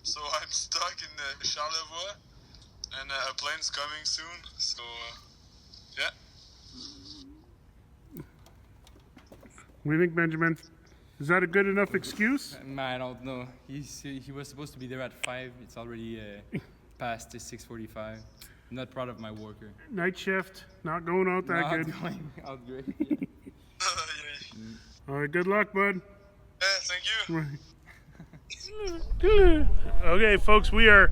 so I'm stuck in Charlevoix, and a plane's coming soon. So yeah. What do you think, Benjamin? Is that a good enough excuse? I don't know. He was supposed to be there at 5. It's already past 6:45. Not proud of my worker. Night shift, not going out that good. Not going out great. Yeah. All right, good luck, bud. Yeah, thank you. Okay, folks, we are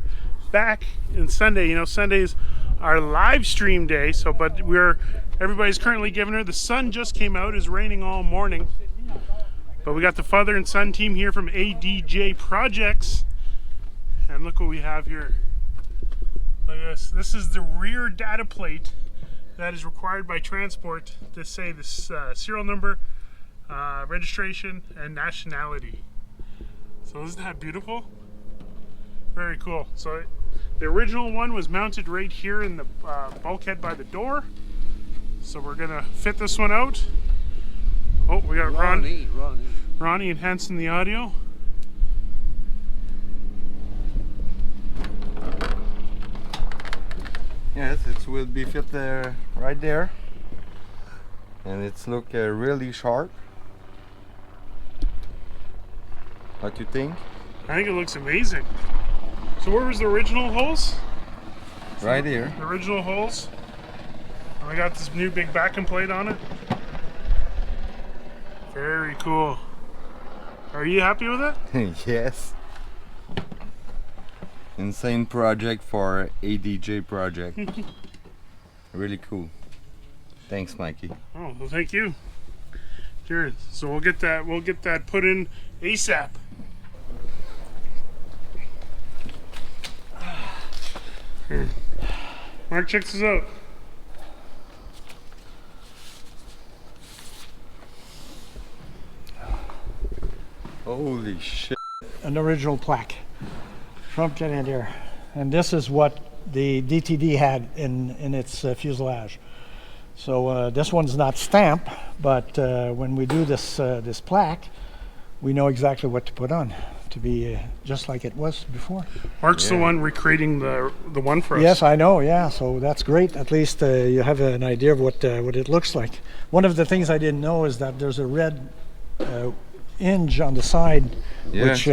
back in Sunday. You know, Sunday's our live stream day, so but everybody's currently giving her. The sun just came out. It's raining all morning. But we got the father and son team here from ADJ Projects. And look what we have here. Look at this. This is the rear data plate that is required by transport to say this serial number, registration, and nationality. So isn't that beautiful? Very cool. So the original one was mounted right here in the bulkhead by the door. So we're gonna fit this one out. Oh, we got Ronnie enhancing the audio. Yes, it will be fit there, right there, and it's look really sharp. What you think? I think it looks amazing. So where was the original holes? Right here. The original holes. And I got this new big backing plate on it. Very cool. Are you happy with it? Yes. Insane project for ADJ project. Really cool. Thanks, Mikey. Oh, well, thank you. Cheers. So we'll get that put in ASAP. Here. Mark checks this out. Holy shit. An original plaque from Canada, and this is what the DTD had in its fuselage. So this one's not stamped, but when we do this this plaque, we know exactly what to put on to be just like it was before. Mark's the one recreating the one for us. Yes, I know. Yeah, so that's great. At least you have an idea of what it looks like. One of the things I didn't know is that there's a red hinge on the side, which.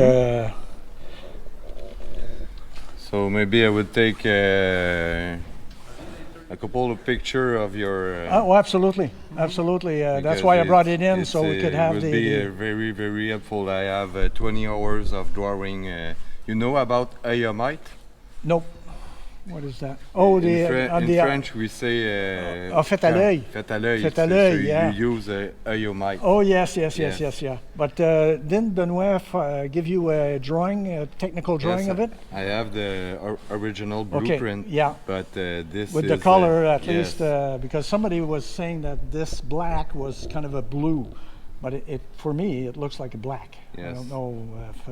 So maybe I would take a couple of pictures of your. Oh, absolutely, absolutely. That's why I brought it in, so we could have it would be very, very helpful. I have 20 hours of drawing. You know about ayomite? Nope. What is that? Oh, in French we say. Fait à l'œil. Fait à l'œil. Fait à l'œil. Yeah. You use ayomite. Oh yes. Yeah. But didn't Benoit give you a drawing, a technical drawing of it? I have the original blueprint. Okay. Yeah. But this with is the color at least, because somebody was saying that this black was kind of a blue, but it for me it looks like a black. Yes. I don't know if.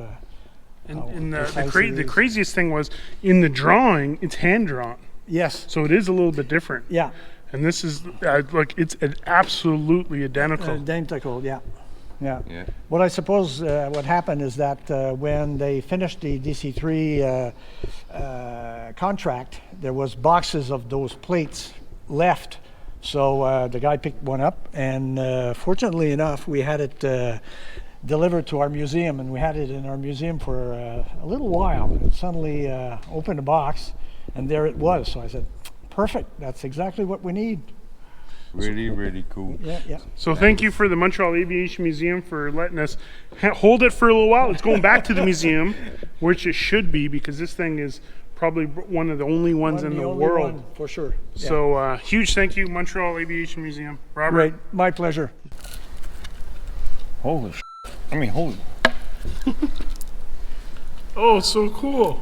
And the craziest thing was in the drawing, it's hand drawn. Yes. So it is a little bit different. Yeah. And this is like it's absolutely identical. Identical, yeah. What I suppose what happened is that when they finished the DC-3 contract, there was boxes of those plates left. So the guy picked one up, and fortunately enough, we had it delivered to our museum, and we had it in our museum for a little while. And suddenly opened the box, and there it was. So I said, perfect, that's exactly what we need. Really, really cool. Yeah. So thank you for the Montreal Aviation Museum for letting us hold it for a little while. It's going back to the museum, which it should be, because this thing is probably one of the only ones in the world. One, for sure. Yeah. So huge thank you, Montreal Aviation Museum. Robert. Great, my pleasure. Holy shit. I mean, holy. Oh, so cool.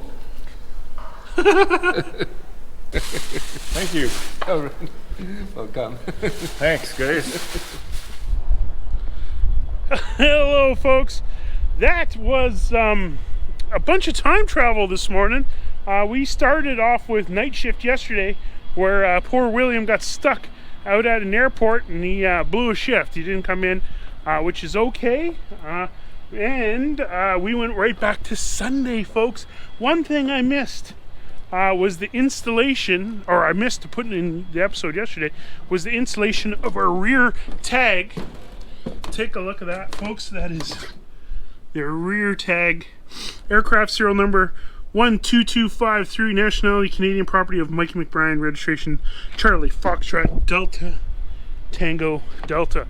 Thank you. Welcome. Thanks, guys. Hello, folks. That was a bunch of time travel this morning. We started off with night shift yesterday, where poor William got stuck out at an airport, and he blew a shift. He didn't come in, which is okay. And we went right back to Sunday, folks. One thing I missed was the installation, or I missed to put it in the episode yesterday, was the installation of our rear tag. Take a look at that, folks. That is their rear tag. Aircraft serial number 12253, nationality Canadian, property of Mikey McBryan, registration Charlie Foxtrot Delta Tango Delta.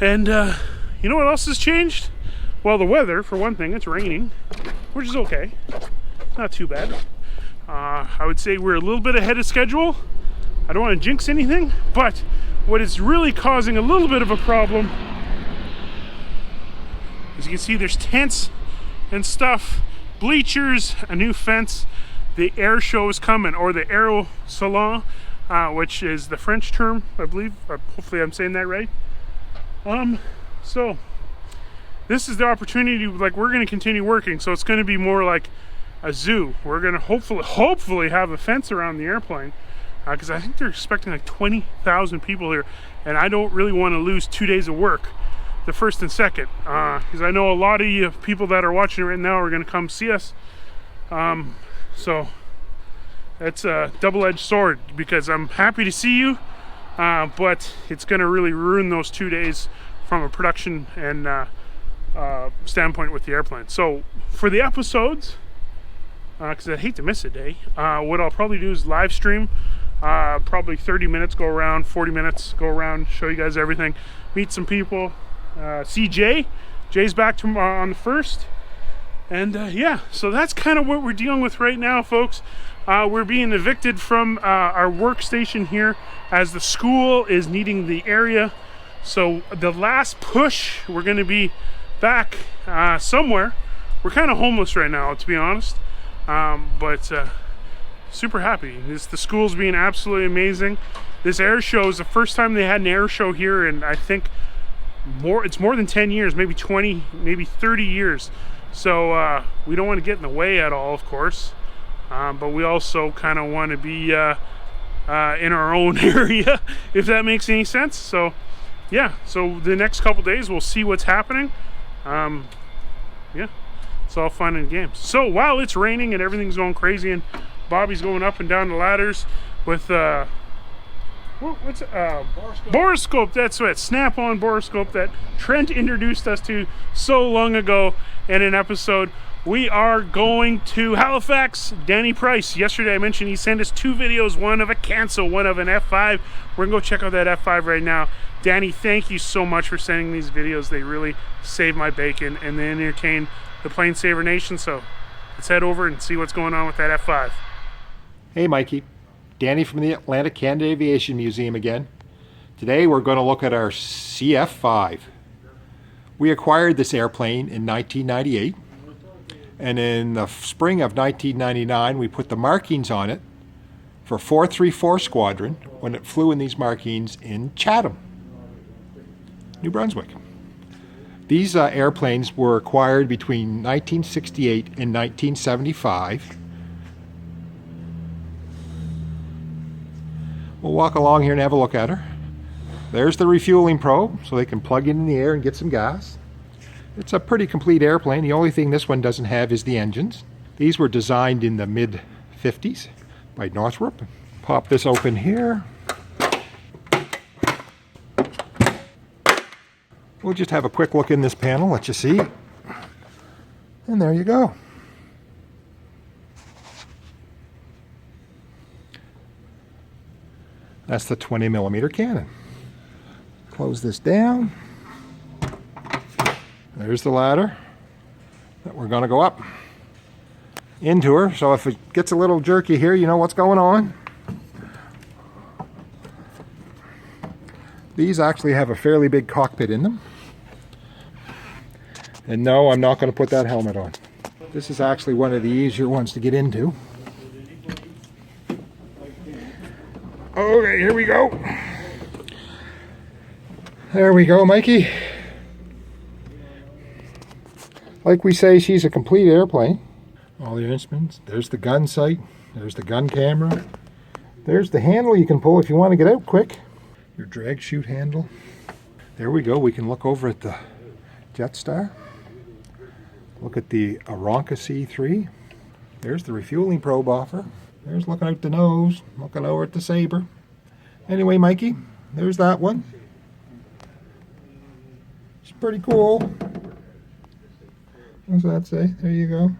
And you know what else has changed? Well, the weather, for one thing. It's raining, which is okay. Not too bad. I would say we're a little bit ahead of schedule. I don't want to jinx anything, but what is really causing a little bit of a problem, as you can see, there's tents and stuff, bleachers, a new fence. The air show is coming, or the Aero Salon, which is the French term, I believe. Hopefully I'm saying that right. So this is the opportunity, like, we're going to continue working, so it's going to be more like a zoo. We're going to hopefully have a fence around the airplane, because I think they're expecting like 20,000 people here, and I don't really want to lose 2 days of work, the first and second, because I know a lot of you people that are watching right now are going to come see us. So it's a double-edged sword, because I'm happy to see you, but it's going to really ruin those 2 days from a production and standpoint with the airplane. So for the episodes, because I'd hate to miss a day, what I'll probably do is live stream, probably 30 minutes go around, 40 minutes go around, show you guys everything, meet some people, see Jay. Jay's back on the 1st, and yeah, so that's kind of what we're dealing with right now, folks. We're being evicted from our workstation here, as the school is needing the area. So the last push, we're going to be back somewhere. We're kind of homeless right now, to be honest, but super happy. The school's being absolutely amazing. This air show is the first time they had an air show here, and I think it's more than 10 years, maybe 20, maybe 30 years. So we don't want to get in the way at all, of course, but we also kind of want to be in our own area, if that makes any sense. So yeah, so the next couple days we'll see what's happening. Yeah, it's all fun and games. So while it's raining and everything's going crazy, and Bobby's going up and down the ladders with what's borescope, that's right, snap-on borescope that Trent introduced us to so long ago in an episode. We are going to Halifax. Danny Price, yesterday I mentioned he sent us 2 videos, one of a cancel, one of an F5. We're gonna go check out that F5 right now. Danny, thank you so much for sending these videos. They really save my bacon and they entertain the PlaneSaver Nation. So let's head over and see what's going on with that F5. Hey Mikey, Danny from the Atlantic Canada Aviation Museum again. Today we're going to look at our CF5. We acquired this airplane in 1998, and in the spring of 1999 we put the markings on it for 434 Squadron when it flew in these markings in Chatham, New Brunswick. These airplanes were acquired between 1968 and 1975. We'll walk along here and have a look at her. There's the refueling probe, so they can plug it in the air and get some gas. It's a pretty complete airplane. The only thing this one doesn't have is the engines. These were designed in the mid-50s by Northrop. Pop this open here. We'll just have a quick look in this panel, let you see. And there you go. That's the 20mm cannon. Close this down. There's the ladder that we're going to go up into her. So if it gets a little jerky here, you know what's going on. These actually have a fairly big cockpit in them. And no, I'm not going to put that helmet on. This is actually one of the easier ones to get into. Okay, here we go. There we go, Mikey. Like we say, she's a complete airplane. All the instruments. There's the gun sight. There's the gun camera. There's the handle you can pull if you want to get out quick. Your drag chute handle. There we go. We can look over at the Jetstar. Look at the Aronca C3. There's the refueling probe offer. There's looking out the nose, looking over at the Sabre. Anyway, Mikey, there's that one. It's pretty cool. What does that say? There you go.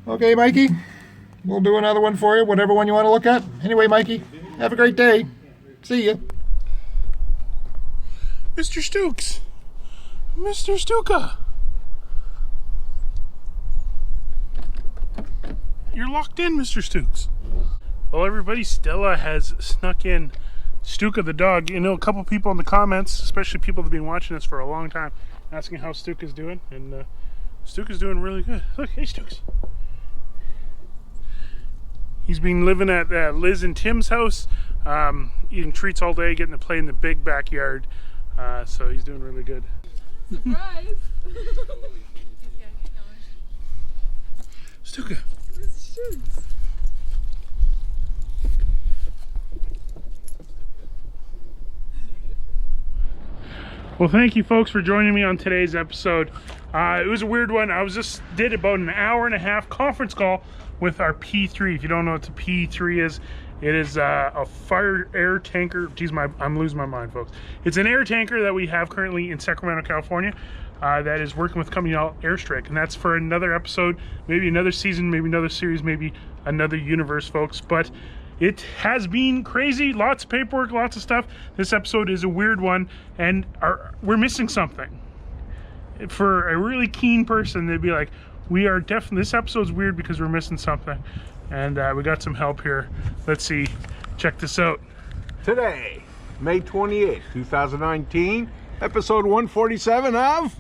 Okay, Mikey, we'll do another one for you, whatever one you want to look at. Anyway, Mikey, have a great day. See ya. Mr. Stukes. Mr. Stuka. You're locked in, Mr. Stukes. Well, everybody, Stella has snuck in Stuka the dog. You know, a couple people in the comments, especially people that have been watching us for a long time, asking how Stuka's doing, and Stuka's doing really good. Look, hey, Stukes. He's been living at Liz and Tim's house, eating treats all day, getting to play in the big backyard. So he's doing really good. Surprise! Stuka. Well, thank you folks for joining me on today's episode. It was a weird one. I did about an hour and a half conference call with our P3. If you don't know what the P3 is, it is a fire air tanker. Geez, I'm losing my mind, folks. It's an air tanker that we have currently in Sacramento, California, that is working with company called Airstrike, and that's for another episode, maybe another season, maybe another series, maybe another universe, folks. But it has been crazy, lots of paperwork, lots of stuff. This episode is a weird one, and we're missing something. For a really keen person, they'd be like, we are definitely, this episode's weird because we're missing something. And we got some help here. Let's see, check this out. Today, May 28th, 2019, episode 147 of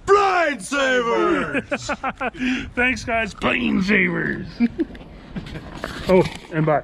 PlaneSavers! Thanks, guys. PlaneSavers. Oh, and bye.